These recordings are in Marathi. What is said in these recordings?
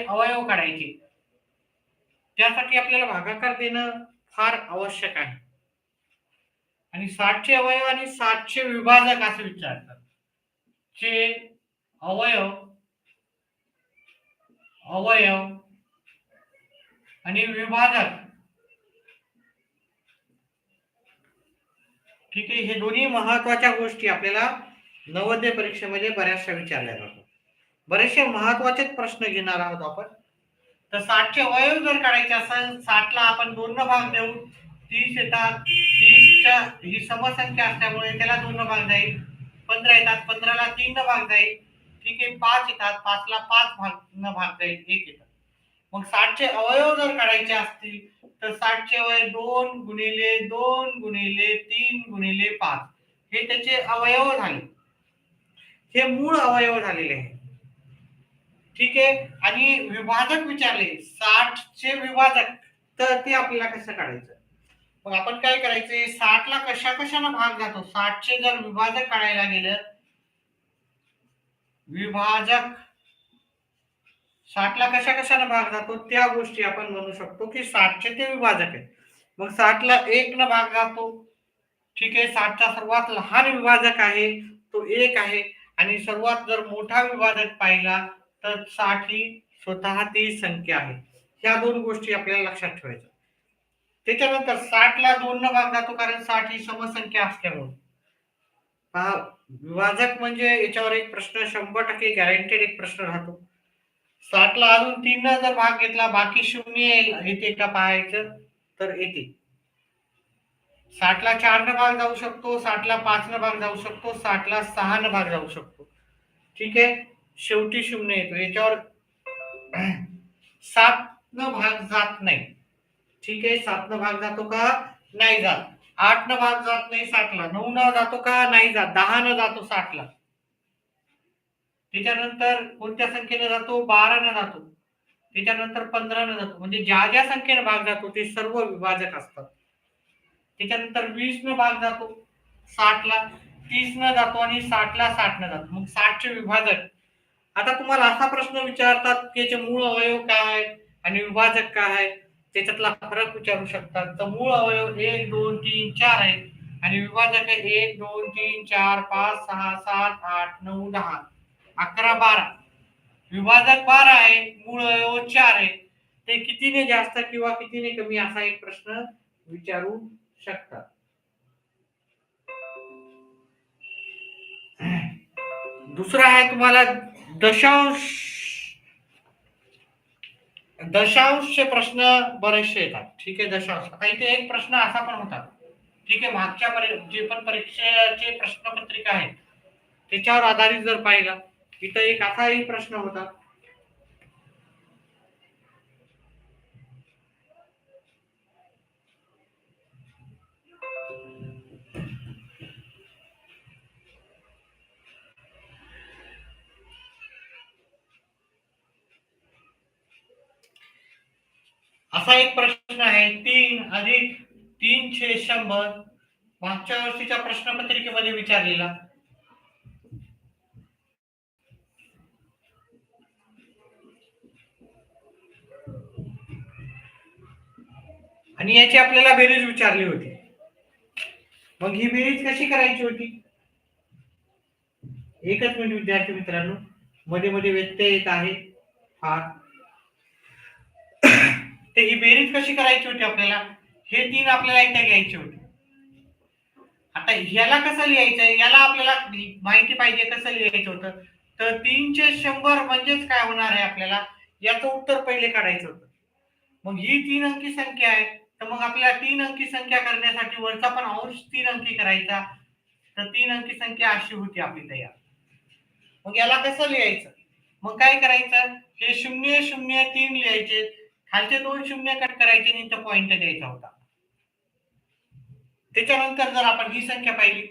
अवयव काढायचे. त्यासाठी आपल्याला भागाकार देणं फार आवश्यक आहे. आणि 60चे अवयव आणि 60चे विभाजक असं विचारतात. चे अवयव अवयव आणि विभाजक, ठीक आहे, हे दोन्ही महत्वाच्या गोष्टी आपल्याला नवोदय परीक्षेमध्ये बऱ्याचशा विचारल्या जातात. बरेचसे महत्वाचे प्रश्न घेणार आहोत आपण. तर 60चे अवयव जर काढायचे असेल, 60ला आपण 2 भाग देऊ, 30 येतात, 30च्या ही समसंख्या असल्यामुळे त्याला 2 भाग जाईल, 15 येतात, 15ला 3 भाग जाईल, ठीक आहे, 5 येतात, 5ला 5 भाग जाईल, 1 येतात. मग 60चे अवयव जर काढायचे असतील तर 60चे अवयव 2 गुणिले 2 गुणिले 3 गुणिले 5 हे त्याचे अवयव झाले, हे मूळ अवयव झालेले आहे, ठीक आहे. आणि विभाजक विचारले 60चे विभाजक, तर ते आपल्याला कसं काढायचं. मग आपण काय करायचे, 60ला कशा कशाने भाग जातो, 60चे जर विभाजक काढायला गेलं, विभाजक 60ला कशा कशाने भाग जातो त्या गोष्टी आपण म्हणू शकतो की 60चे ते विभाजक आहे. मग 60ला 1 न भाग जातो, ठीक आहे, 60चा सर्वात लहान विभाजक आहे तो 1 आहे. आणि सर्वात जर मोठा विभाजक पाहिला तर 60 ही स्वतः ती संख्या आहे. ह्या दोन गोष्टी आपल्याला लक्षात ठेवायच्या. त्याच्यानंतर 60ला 2 न भाग जातो, कारण 60 ही समसंख्या असल्यामुळे. पहा, विभाजक म्हणजे याच्यावर एक प्रश्न 100% गॅरंटेड एक प्रश्न राहतो. 60ला अजून 3 न जर भाग घेतला, बाकी 0 येते का पाहायचं, तर येते. 60ला 4 न भाग जाऊ शकतो, 60ला 5 न भाग जाऊ शकतो, 60ला 6 न भाग जाऊ शकतो, ठीक आहे, शेवटी 0 येतो. याच्यावर 7 न भाग जात नाही, ठीक आहे, 7 न भाग जातो का, नाही जात. 8 न भाग जात नाही 60ला, 9 न जातो का, नाही जात. 10 न जातो 60ला. त्याच्यानंतर कोणत्या संख्येने जातो, 12 न जातो. त्याच्यानंतर 15 न जातो. म्हणजे ज्या ज्या संख्येने भाग जातो ते सर्व विभाजक असतात. त्याच्यानंतर 20 न भाग जातो 60ला, 30 न जातो आणि 60ला 60 न जातो. मग 60चे विभाजक. आता तुम्हाला असा प्रश्न विचारतात की याचे मूळ अवयव काय आणि विभाजक काय आहे, त्याच्यातला फरक विचारू शकतात. तर मूळ अवयव 1 2 3 4 आहेत आणि विभाजक आहे 1 2 3 4 5 6 7 8 9 10 11 12. विभाजक 12 आहे, मूळ अवयव 4 आहे. ते कितीने जास्त किंवा कितीने कमी असा एक प्रश्न विचारू शकतात. दुसरा आहे तुम्हाला दशांश. दशांशचे प्रश्न बरेचसे येतात, ठीक आहे. दशांश, आता इथे एक प्रश्न असा पण होता, ठीक आहे, मागच्या जे पण परीक्षेचे प्रश्नपत्रिका आहे त्याच्यावर आधारित जर पाहिला, इथं एक असाही प्रश्न होता, असा एक प्रश्न आहे, 3 अधिक 3/100 मागच्या वर्षीच्या प्रश्नपत्रिकेमध्ये विचारलेला. आणि याची आपल्याला बेरीज विचारली होती. मग ही बेरीज कशी करायची होती, एकच मिनिट विद्यार्थी मित्रांनो, मध्ये मध्ये व्यत्यय येत आहे फार. तर ही बेरीज कशी करायची होती आपल्याला, हे 3 आपल्याला इथे घ्यायचे होते. आता ह्याला कसं लिहायचं, याला आपल्याला माहिती पाहिजे कसं लिहायचं होतं. तर 3/100 म्हणजेच काय होणार आहे, आपल्याला याचं उत्तर पहिले काढायचं होतं. मग ही 3 अंकी संख्या आहे, तर मग आपल्याला 3 अंकी संख्या करण्यासाठी वरचा पण अंश 3 अंकी करायचा. तर 3 अंकी संख्या अशी होती आपली तयार. मग याला कसं लिहायचं, मग काय करायचं, हे 0 0 3 लिहायचे, खालचे 2 शून्य कट करायचे आणि इथं पॉइंट द्यायचा होता. त्याच्यानंतर जर आपण ही संख्या पाहिली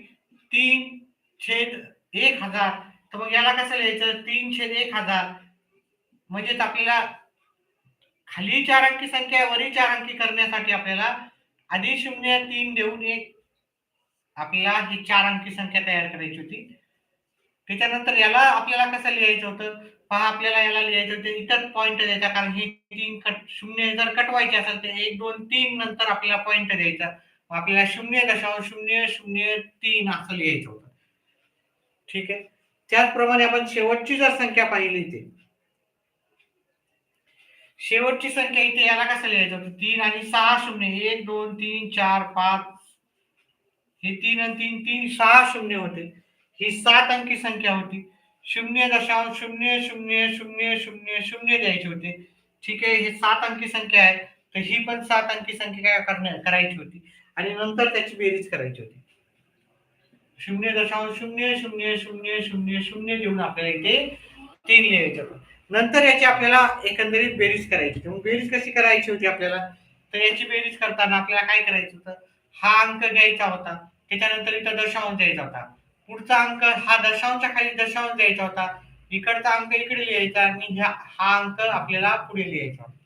3/1000, तर मग याला कसं लिहायचं, 3/1000. म्हणजेच आपल्याला खाली 4 अंकी संख्या वरी 4 अंकी करण्यासाठी आपल्याला आधी 0 3 देऊन एक आपल्याला ही 4 अंकी संख्या तयार करायची होती. त्याच्यानंतर याला आपल्याला कसं लिहायचं होतं पहा, आपल्याला याला लिहायचं होतं इथं पॉईंट द्यायचा, कारण हे 3 शून्य जर कटवायचे असेल तर 1 2 3 नंतर आपल्याला पॉईंट द्यायचा. मग आपल्याला 0.003 असं लिहायचं होतं. ठीक आहे. त्याचप्रमाणे आपण शेवटची जर संख्या पाहिली ते शेवटची संख्या इथे याला कसं लिहायचं होतं 3 आणि 6 शून्य 1 2 3 4 5 हे 3 आणि 3 3 6 शून्य होते. ही 7 अंकी संख्या होती. 0.000000 द्यायचे होते. ठीक आहे. हे 7 अंकी संख्या आहे. तर ही पण 7 अंकी संख्या काय करायची होती आणि नंतर त्याची बेरीज करायची होती. 0.000000 देऊन आपल्याला इथे 3 लिहायचं होतं. नंतर याची आपल्याला एकंदरीत बेरीज करायची. मग बेरीज कशी करायची होती आपल्याला? तर याची बेरीज करताना आपल्याला काय करायचं होतं? हा अंक घ्यायचा होता. त्याच्यानंतर इथं दशांश द्यायचा होता. पुढचा अंक हा दशांशच्या खाली दशांश द्यायचा होता. इकडचा अंक इकडे लिहायचा आणि हा अंक आपल्याला पुढे लिहायचा होता.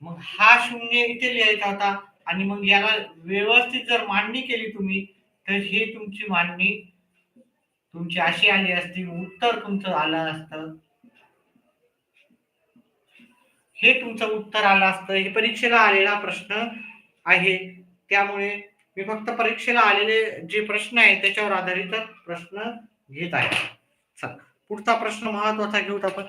मग हा शून्य इथे लिहायचा होता आणि मग याला व्यवस्थित जर मांडणी केली तुम्ही तर हे तुमची मांडणी तुमची अशी आली असती, उत्तर तुमचं आलं असतं. हे तुमचं उत्तर आलं असतं. हे परीक्षेला आलेला प्रश्न आहे. त्यामुळे मी फक्त परीक्षेला आलेले जे प्रश्न आहेत त्याच्यावर आधारित प्रश्न घेत आहे. चला, पुढचा प्रश्न महत्वाचा घेऊत आपण.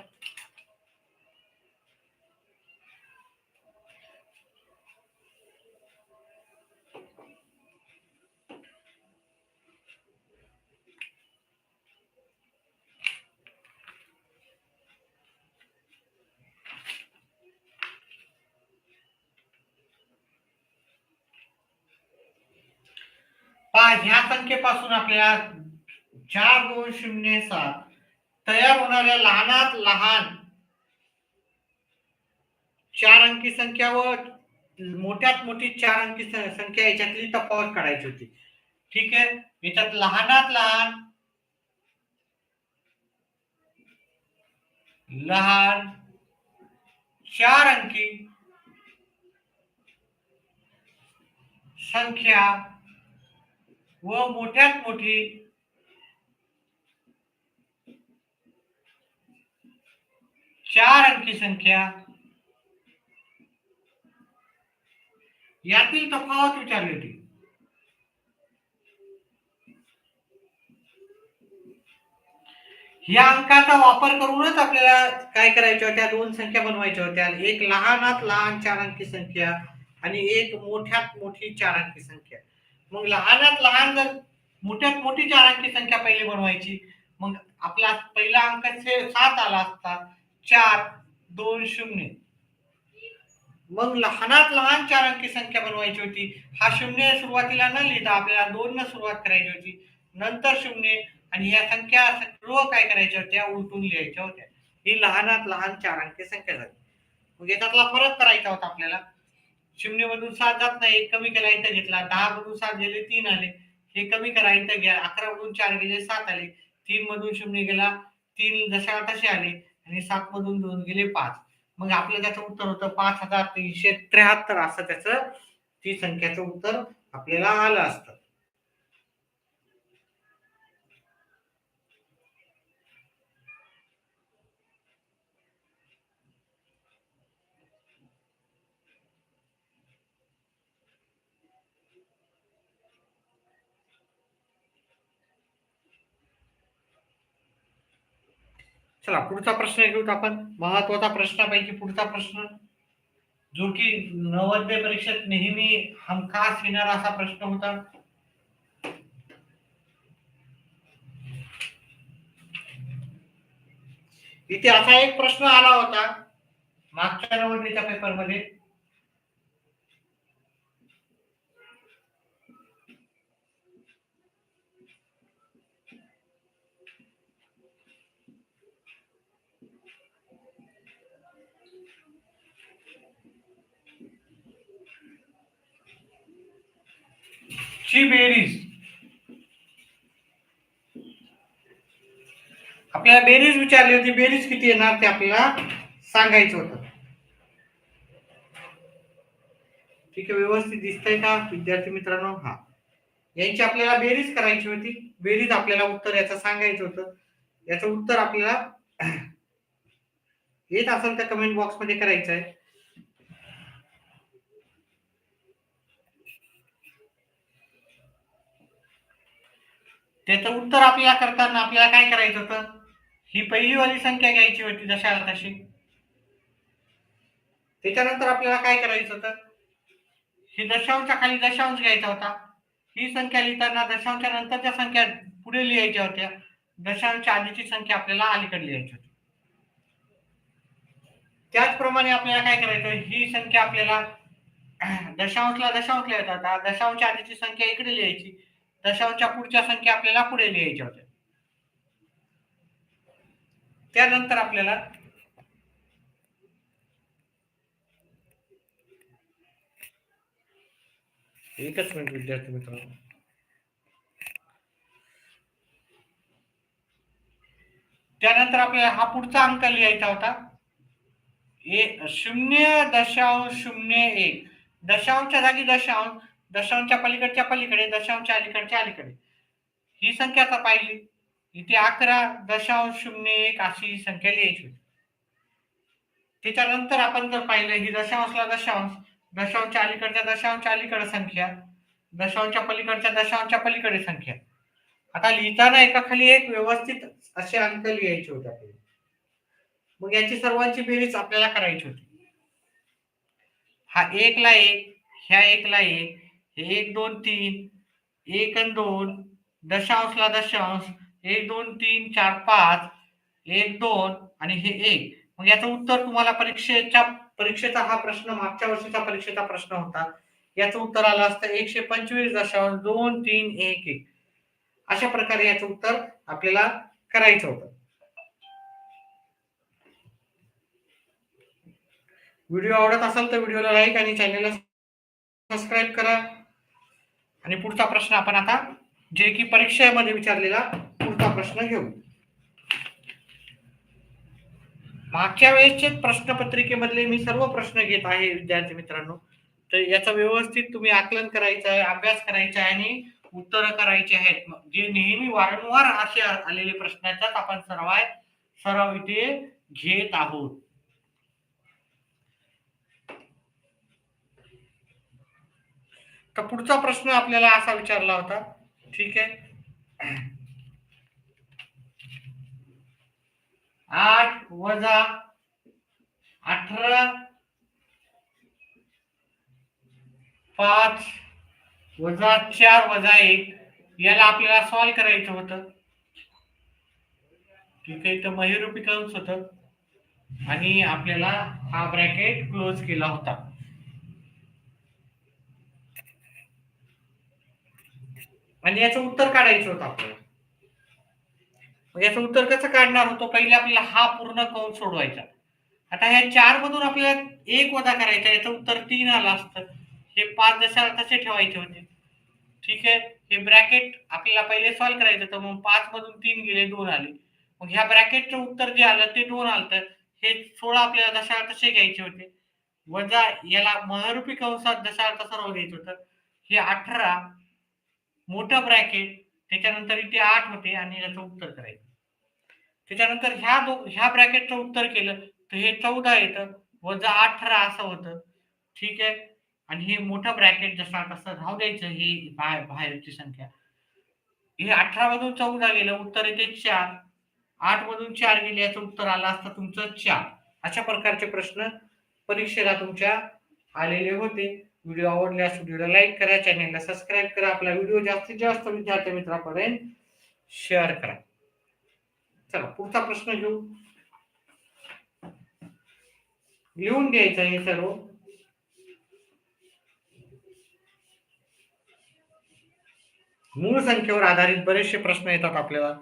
पहा, ह्या संख्येपासून आपल्याला 4207 तयार होणाऱ्या लहानात लहान 4 अंकी संख्या व मोठ्यात मोठी 4 अंकी संख्या याच्यातली तफावत काढायची होती. ठीक आहे. याच्यात लहानात लहान 4 अंकी संख्या व मोठ्यात मोठी 4 अंकी संख्या यातील तफावत विचारली होती. या अंकाचा वापर करूनच आपल्याला काय करायच्या होत्या? दोन संख्या बनवायच्या होत्या. एक लहानात लहान 4 अंकी संख्या आणि एक मोठ्यात मोठी 4 अंकी संख्या. मग लहानात लहान जर मोठ्यात मोठी 4 अंकी संख्या पहिली बनवायची, मग आपला पहिला अंक 7 आला असता. 4 2 0. मग लहानात लहान 4 अंकी संख्या बनवायची होती. हा शून्य सुरुवातीला न लिहिता आपल्याला 2 न सुरुवात करायची होती. नंतर शून्य आणि या संख्या सर्व काय करायच्या होत्या? उलटून लिहायच्या होत्या. ही लहानात लहान 4 अंकी संख्या झाली. मग याच्यातला फरक करायचा होता आपल्याला. 0 मधून 7 जात नाही, एक कमी केला इथं घेतला. 10 मधून 7 गेले 3 आले. हे कमी करा इथं घ्या. 11 मधून 4 गेले 7 आले. 3 मधून 0 गेला 3 जशा तसे आले आणि 7 मधून 2 गेले 5. मग आपलं त्याचं उत्तर होतं 5373 असं त्याचं ती संख्याचं उत्तर आपल्याला आलं असतं. चला, पुढचा प्रश्न घेऊत आपण. महत्वाचा प्रश्नापैकी पुढचा प्रश्न, जो की नवोदय परीक्षेत नेहमी हमखास येणारा असा प्रश्न होता. इथे असा एक प्रश्न आला होता मागच्या नवोदयच्या पेपरमध्ये. ची बेरीज, आपल्याला बेरीज विचारली होती. बेरीज किती येणार ते आपल्याला सांगायचं होतं. ठीक आहे. व्यवस्थित दिसतंय का विद्यार्थी मित्रांनो? हा, यांची आपल्याला बेरीज करायची होती. बेरीज आपल्याला उत्तर याचं सांगायचं होतं. याचं उत्तर आपल्याला येत असेल तर कमेंट बॉक्समध्ये करायचं आहे. त्याचं उत्तर आपल्याला करताना आपल्याला काय करायचं होतं, ही पहिली वाली संख्या घ्यायची होती दशाला तशी. त्याच्यानंतर आपल्याला काय करायचं होतं, ही दशांशच्या खाली दशांश घ्यायचा होता. ही संख्या लिहिताना दशांशच्या नंतरच्या संख्या पुढे लिहायच्या होत्या. दशांशच्या आधीची संख्या आपल्याला अलीकडे लिहायची होती. त्याचप्रमाणे आपल्याला काय करायचं, ही संख्या आपल्याला दशांशला दशांश लिहायचा होता. दशांशच्या आधीची संख्या इकडे लिहायची. दशांशच्या पुढच्या संख्या आपल्याला पुढे लिहायच्या होत्या. त्यानंतर आपल्याला एकच मिनिट विद्यार्थी मित्रांनो, त्यानंतर आपल्याला हा पुढचा अंक लिहायचा होता 0.001. दशांशच्या जागी दशांश, दशांशच्या पलीकडच्या पलीकडे, दशांशच्या अलीकडच्या अलीकडे ही संख्या आता पाहिली. इथे 11.01 अशी ही संख्या लिहायची होती. त्याच्यानंतर आपण जर पाहिलं, ही दशांशला दशांश, दशांशच्या अलीकडच्या दशांशच्या अलीकडे संख्या, दशांशच्या पलीकडच्या दशांशच्या पलीकडे संख्या. आता लिहिताना एका खाली एक व्यवस्थित असे अंक लिहायचे होते आपल्याला. मग याची सर्वांची बेरीज आपल्याला करायची होती. हा 1 ला 1, ह्या 1 ला 1, हे 1 2 3, 1 आणि 2, दशांशला दशांश, 1 2 3 4 5, 1 2 आणि हे 1. मग याचं उत्तर तुम्हाला परीक्षेचा हा प्रश्न मागच्या वर्षीचा परीक्षेचा प्रश्न होता. याचं उत्तर आलं असतं 125.2311. अशा प्रकारे याचं उत्तर आपल्याला करायचं होतं. व्हिडिओ आवडत असेल तर व्हिडिओला लाईक आणि चॅनलला सबस्क्राईब करा. आणि पुढचा प्रश्न आपण आता जे की परीक्षेमध्ये विचारलेला पुढचा प्रश्न घेऊ. मागच्या वेळेसचे प्रश्नपत्रिकेमधले मी सर्व प्रश्न घेत आहे विद्यार्थी मित्रांनो. तर याचं व्यवस्थित तुम्ही आकलन करायचं आहे, अभ्यास करायचा आहे आणि उत्तर करायची आहेत. जे नेहमी वारंवार असे आलेले प्रश्नाचाच आपण सराव इथे घेत आहोत. तर पुढचा प्रश्न आपल्याला असा विचारला होता, ठीक आहे, 8 वजा 18 5 वजा 4 वजा 1 याला आपल्याला सॉल्व करायचं होतं. ठीक आहे, तर महिरूपी कंस होतं आणि आपल्याला हा ब्रॅकेट क्लोज केला होता. आणि याचं उत्तर काढायचं होतं आपल्याला. याचं उत्तर कसं काढणार होतो, पहिले आपल्याला हा पूर्ण कंस सोडवायचा. आता ह्या 4 मधून आपल्याला 1 वजा करायचा, याचं उत्तर 3 आलं असतं. हे 5 जशा तसे ठेवायचे होते. ठीक आहे, हे ब्रॅकेट आपल्याला पहिले सॉल्व करायचं, तर मग 5 मधून 3 गेले, 2 आले. मग ह्या ब्रॅकेटचं उत्तर जे आलं ते 2 आलं. हे 16 आपल्याला जशा तसे घ्यायचे होते, वजा याला महिरूपी कंसात जशा तसं घ्यायचं होतं. हे 18 मोठं ब्रॅकेट, त्याच्यानंतर इथे 8 होते आणि याचं उत्तर करायचं. त्याच्यानंतर ह्या ब्रॅकेटचं उत्तर केलं तर हे 14 येतं, वजा 18 असं होतं. ठीक आहे, आणि हे मोठं ब्रॅकेट जसं तसं राहू द्यायचं. ही बाहेरची संख्या, हे 18 मधून 14 गेलं, उत्तर येते 4. 8 मधून 4 गेले, याचं उत्तर आलं असतं तुमचं 4. अशा प्रकारचे प्रश्न परीक्षेला तुमच्या आलेले होते. व्हिडिओ आवडल्यास व्हिडिओला लाईक करा, चॅनलला सबस्क्राईब करा, आपला व्हिडिओ जास्तीत जास्त विद्यार्थी मित्रांपर्यंत शेअर करा. चला पुढचा प्रश्न घेऊ. लिहून घ्यायचं हे सर्व. मूळ संख्येवर आधारित बरेचसे प्रश्न येतात आपल्याला.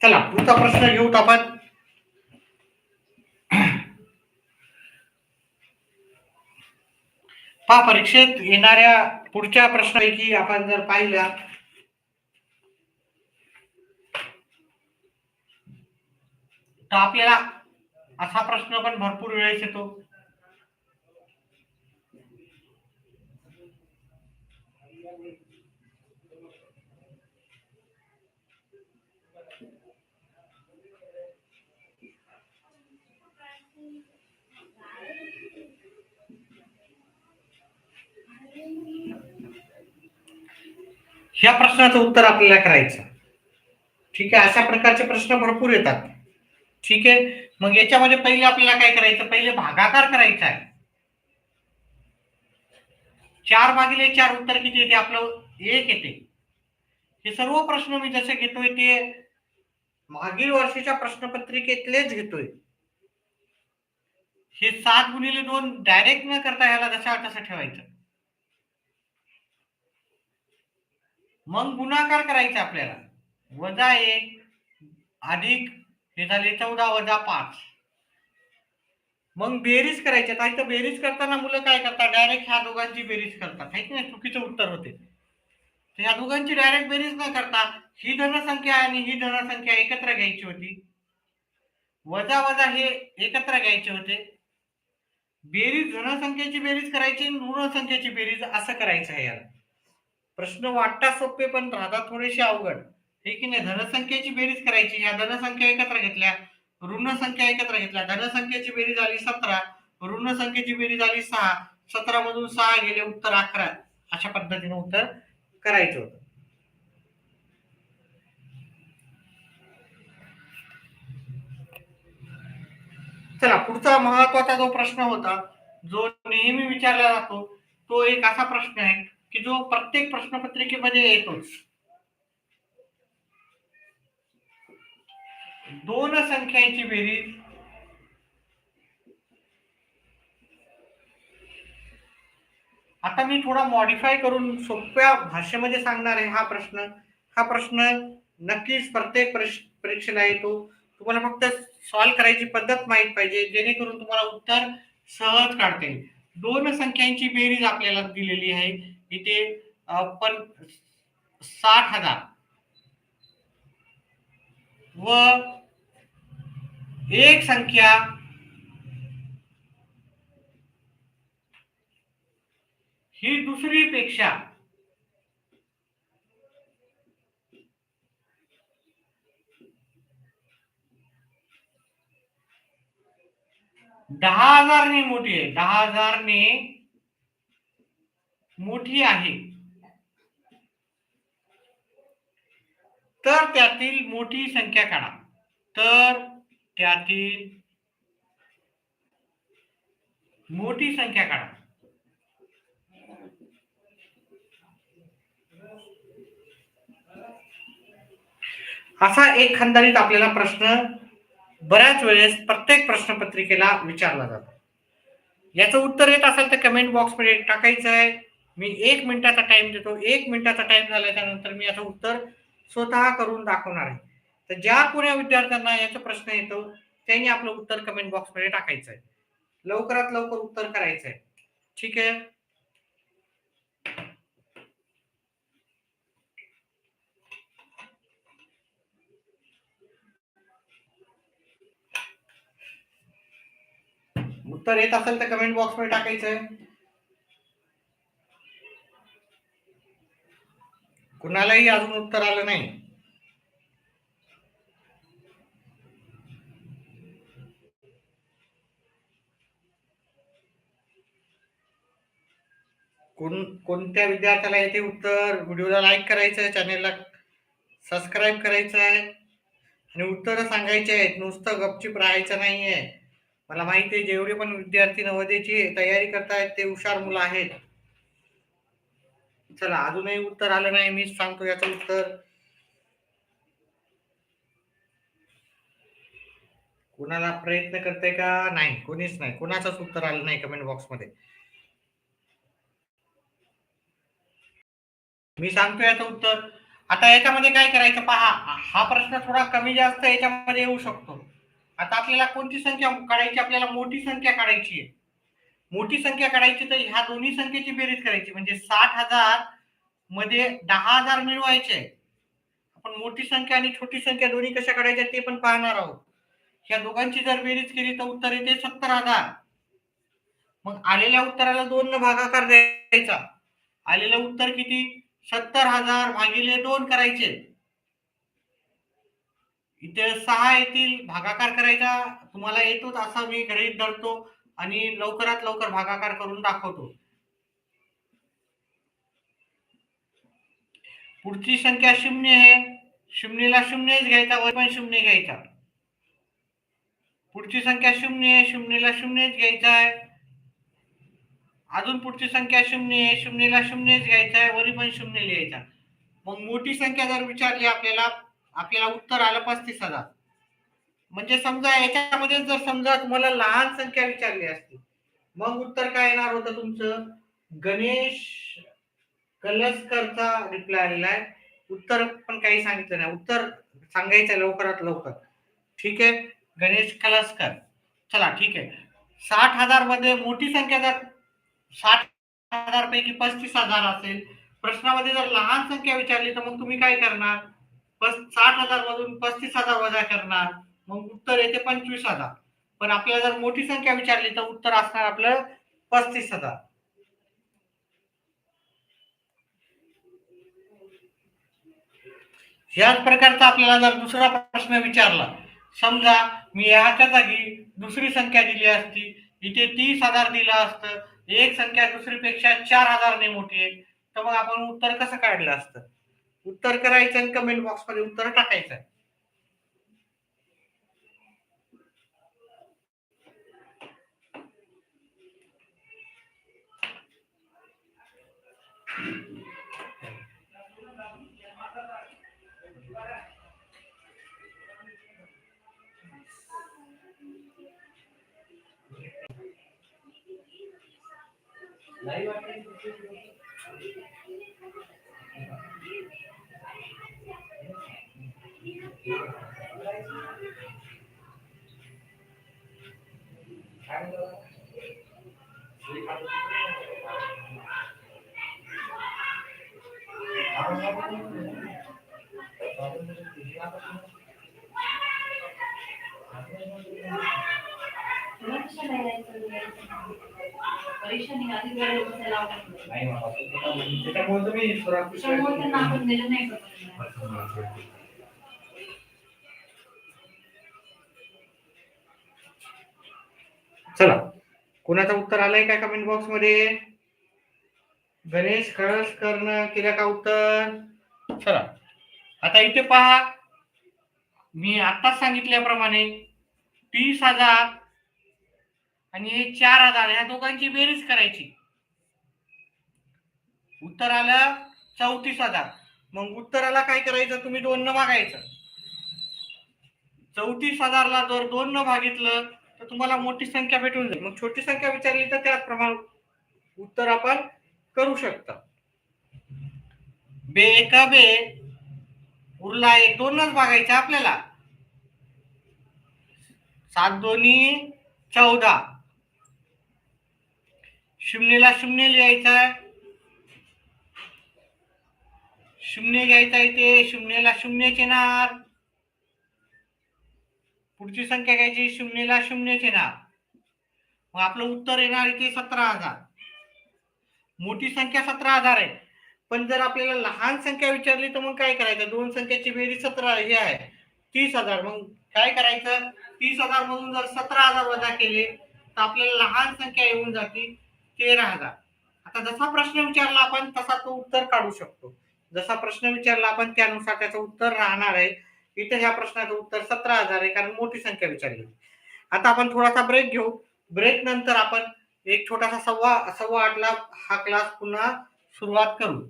चला पुढचा प्रश्न घेऊत आपण. पहा, परीक्षेत येणाऱ्या पुढच्या प्रश्नापैकी आपण जर पाहिल्या तर आपल्याला असा प्रश्न पण भरपूर वेळेस येतो. ह्या प्रश्नाचं उत्तर आपल्याला करायचं. ठीक आहे, अशा प्रकारचे प्रश्न भरपूर येतात. ठीक आहे, मग याच्यामध्ये पहिले आपल्याला काय करायचं, पहिले भागाकार करायचा आहे. 4/4 उत्तर किती येते आपलं, 1 येते. हे सर्व प्रश्न मी जसे घेतोय ते मागील वर्षीच्या प्रश्नपत्रिकेतलेच घेतोय. हे 7x2 डायरेक्ट न करता ह्याला जशा तसं ठेवायचं. मग गुणाकार करायचा आपल्याला. -1 अधिक हे झाले 14 - 5. मग बेरीज करायची. आता इथं बेरीज करताना मुलं काय करतात, डायरेक्ट ह्या दोघांची बेरीज करतात, है की नाही, चुकीचं उत्तर होते. तर ह्या दोघांची डायरेक्ट बेरीज न करता ही धनसंख्या आणि ही धनसंख्या एकत्र घ्यायची होती, वजा वजा हे एकत्र घ्यायचे होते. बेरीज धनसंख्येची बेरीज करायची, ऋण संख्येची बेरीज असं करायचं आहे. याला प्रश्न वाटतात सोपे पण राहतात थोडेसे अवघड, हे की नाही. धनसंख्येची बेरीज करायची, ह्या धनसंख्या एकत्र घेतल्या, ऋण संख्या एकत्र घेतल्या, धनसंख्येची बेरीज आली 17, ऋण संख्येची बेरीज आली 6, 17 मधून 6 गेले, उत्तर 11. अशा पद्धतीने उत्तर करायचं होतं. चला पुढचा महत्वाचा जो प्रश्न होता, जो नेहमी विचारला जातो, तो एक असा प्रश्न आहे की जो प्रत्येक प्रश्नपत्रिकेमध्ये येतोच. दोन संख्यांची बेरीज आता मी थोडा मॉडिफाय करून सोप्या भाषेमध्ये सांगणार आहे. हा प्रश्न नक्कीच प्रत्येक परीक्षेला येतो. तुम्हाला फक्त सॉल्व्ह करायची पद्धत माहित पाहिजे, जेणेकरून तुम्हाला उत्तर सहज काढता येईल. दोन संख्यांची बेरीज आपल्याला दिलेली आहे इथे, पण 60,000 व एक संख्या ही दुसरी पेक्षा 10,000 ने मोठी आहे, 10,000 ने मोठी आहे, तर त्यातील मोठी संख्या काढा. तर त्यातील मोठी संख्या काढा. असा एक खंडारीत आपल्याला प्रश्न बऱ्याच वेळेस प्रत्येक प्रश्नपत्रिकेला विचारला जातो. याचं उत्तर येत असेल तर कमेंट बॉक्समध्ये टाकायचं आहे. मी 1 मिनिटाचा टाइम देतो. 1 मिनिटाचा टाइम झाल्याच्या नंतर मी याचं उत्तर स्वतः करून दाखवणार आहे. तर ज्या कोण्या विद्यार्थ्यांना याचा प्रश्न येतो त्यांनी आपलं उत्तर कमेंट बॉक्समध्ये टाकायचं आहे. लवकरात लवकर उत्तर करायचं आहे. ठीक आहे. उत्तर येत असेल तर कमेंट बॉक्समध्ये टाकायचं आहे. कुणालाही अजून उत्तर आलं नाही. कोणत्या विद्यार्थ्याला येते उत्तर, व्हिडिओला लाईक करायचं, चॅनेलला सबस्क्राईब करायचं आहे आणि उत्तर सांगायचे आहेत. नुसतं गपचिप राहायचं नाहीये. मला माहिती आहे जेवढे पण विद्यार्थी नवोदयची तयारी करतायत ते हुशार मुलं आहेत. चला अजूनही उत्तर आलं नाही, मीच सांगतो याचं उत्तर. कुणाला प्रयत्न करते का नाही, कोणीच नाही, कोणाचंच उत्तर आलं नाही कमेंट बॉक्समध्ये. मी सांगतो याचं उत्तर. आता याच्यामध्ये काय करायचं पहा, हा प्रश्न थोडा कमी जास्त याच्यामध्ये येऊ शकतो. आता आपल्याला कोणती संख्या काढायची, आपल्याला मोठी संख्या काढायची आहे. मोठी संख्या काढायची तर ह्या दोन्ही संख्येची बेरीज करायची, म्हणजे 60,000 मध्ये 10,000 मिळवायचे. आपण मोठी संख्या आणि छोटी संख्या दोन्ही कशा काढायच्या ते पण पाहणार आहोत. ह्या दोघांची जर बेरीज केली तर उत्तर येते 70,000. मग आलेल्या उत्तराला 2 न भागाकार द्यायचा. आलेलं उत्तर किती? 70,000 भागिले 2 करायचे. इथे 6 येतील, भागाकार करायचा तुम्हाला येतोच असं मी गृहीत धरतो आणि लवकरात लवकर भागाकार करून दाखवतो. पुढची संख्या 0 आहे. 0ला 0च घ्यायचा, वर पण 0 घ्यायचा. पुढची संख्या 0 आहे. 0ला 0च घ्यायचा आहे. अजून पुढची संख्या 0 आहे. 0ला 0च घ्यायचा आहे, वरी पण 0 लिहायचा. मग मोठी संख्या जर विचारली आपल्याला उत्तर आलं 35,000. म्हणजे समजा याच्यामध्ये जर समजा तुम्हाला लहान संख्या विचारली असती, मग उत्तर काय येणार होतं तुमचं? गणेश कलसकरचा रिप्लाय आलेला आहे. उत्तर पण काही सांगितलं नाही, उत्तर सांगायचं लवकरात लवकर. ठीक आहे, गणेश कलसकर. चला ठीक आहे. 60,000 मध्ये मोठी संख्या जर 60,000 पैकी 35,000 असेल, प्रश्नामध्ये जर लहान संख्या विचारली तर मग तुम्ही काय करणार? 60,000 मधून 35,000 वजा करणार, मग उत्तर येते 25,000. पण आपल्याला जर मोठी संख्या विचारली तर उत्तर असणार आपलं 35,000. याच प्रकारचा आपल्याला जर दुसरा प्रश्न विचारला, समजा मी ह्याच्या जागी दुसरी संख्या दिली असती, इथे 30,000 दिलं असतं, एक संख्या दुसरीपेक्षा 4,000 ने मोठी आहे, तर मग आपण उत्तर कसं काढलं असतं? उत्तर करायचं आणि कमेंट बॉक्स मध्ये उत्तर टाकायचं. चला, कोणाचं उत्तर आलंय का कमेंट बॉक्स मध्ये? गणेश कळसकरनं केलं का उत्तर? चला, आता इथे पहा, मी आता सांगितल्याप्रमाणे 30,000 आणि 4,000 या दोघांची बेरीज करायची. उत्तर आलं 34,000. मग उत्तराला काय करायचं? तुम्ही 2 न भागायचं. 34,000 ला जर 2 न भागितलं तर तुम्हाला मोठी संख्या भेटून जाईल. मग छोटी संख्या विचारली तर त्याचप्रमाणे उत्तर आपण करू शकता. बे एका बे उरला एक, 2नच भागायचा आपल्याला. 7 दोन्ही 14. 0ला 0 लिहायचा, 0 घ्यायचा इथे, 0ला 0च येणार. पुढची संख्या घ्यायची, 0ला 0च येणार. मग आपलं उत्तर येणार इथे 17,000. मोठी संख्या 17,000 आहे. पण जर आपल्याला लहान संख्या विचारली तर मग काय करायचं? दोन संख्याची बेरीज 17 हे आहे 30,000. मग काय करायचं? 30,000 मधून जर 17,000 वजा केले तर आपल्याला लहान संख्या येऊन जाते 13,000. आता जसा प्रश्न विचारला आपण तसा तो उत्तर काढू शकतो. जसा प्रश्न विचारला आपण त्यानुसार त्याचं उत्तर राहणार आहे. इथे ह्या प्रश्नाचं उत्तर 17,000 आहे, कारण मोठी संख्या विचारली. आता आपण थोडासा ब्रेक घेऊ. ब्रेक नंतर आपण एक छोटासा 8:15 हा क्लास पुन्हा सुरुवात करू.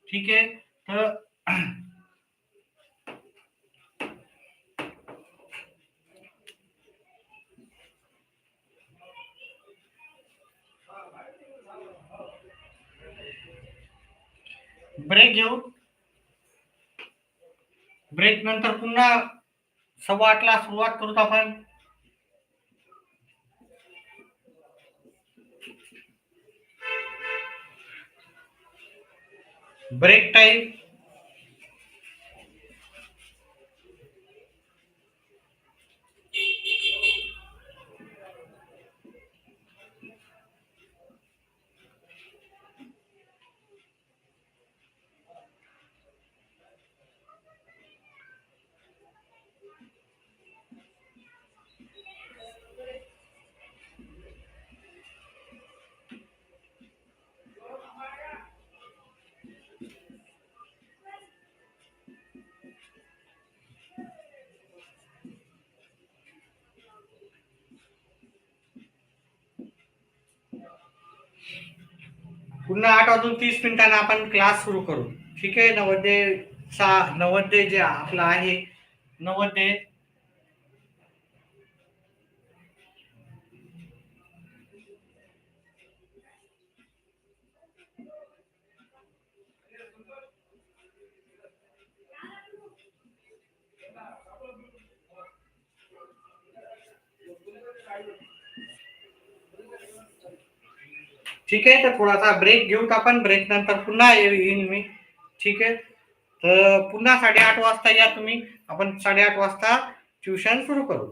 ठीक आहे, तर ब्रेक घेऊ. ब्रेक नंतर पुन्हा 8:15 सुरुवात करू आपण. Break time. पुन्हा 8:30 आपण क्लास सुरू करू. ठीक आहे. नवोदय जे आपलं आहे नवोदय ठीक आहे. तर थोडासा ब्रेक घेऊ आपण. ब्रेक नंतर पुन्हा येईन मी. ठीक आहे. तर पुन्हा 8:30 वाजता या तुम्ही. आपण 8:30 वाजता ट्युशन सुरू करू.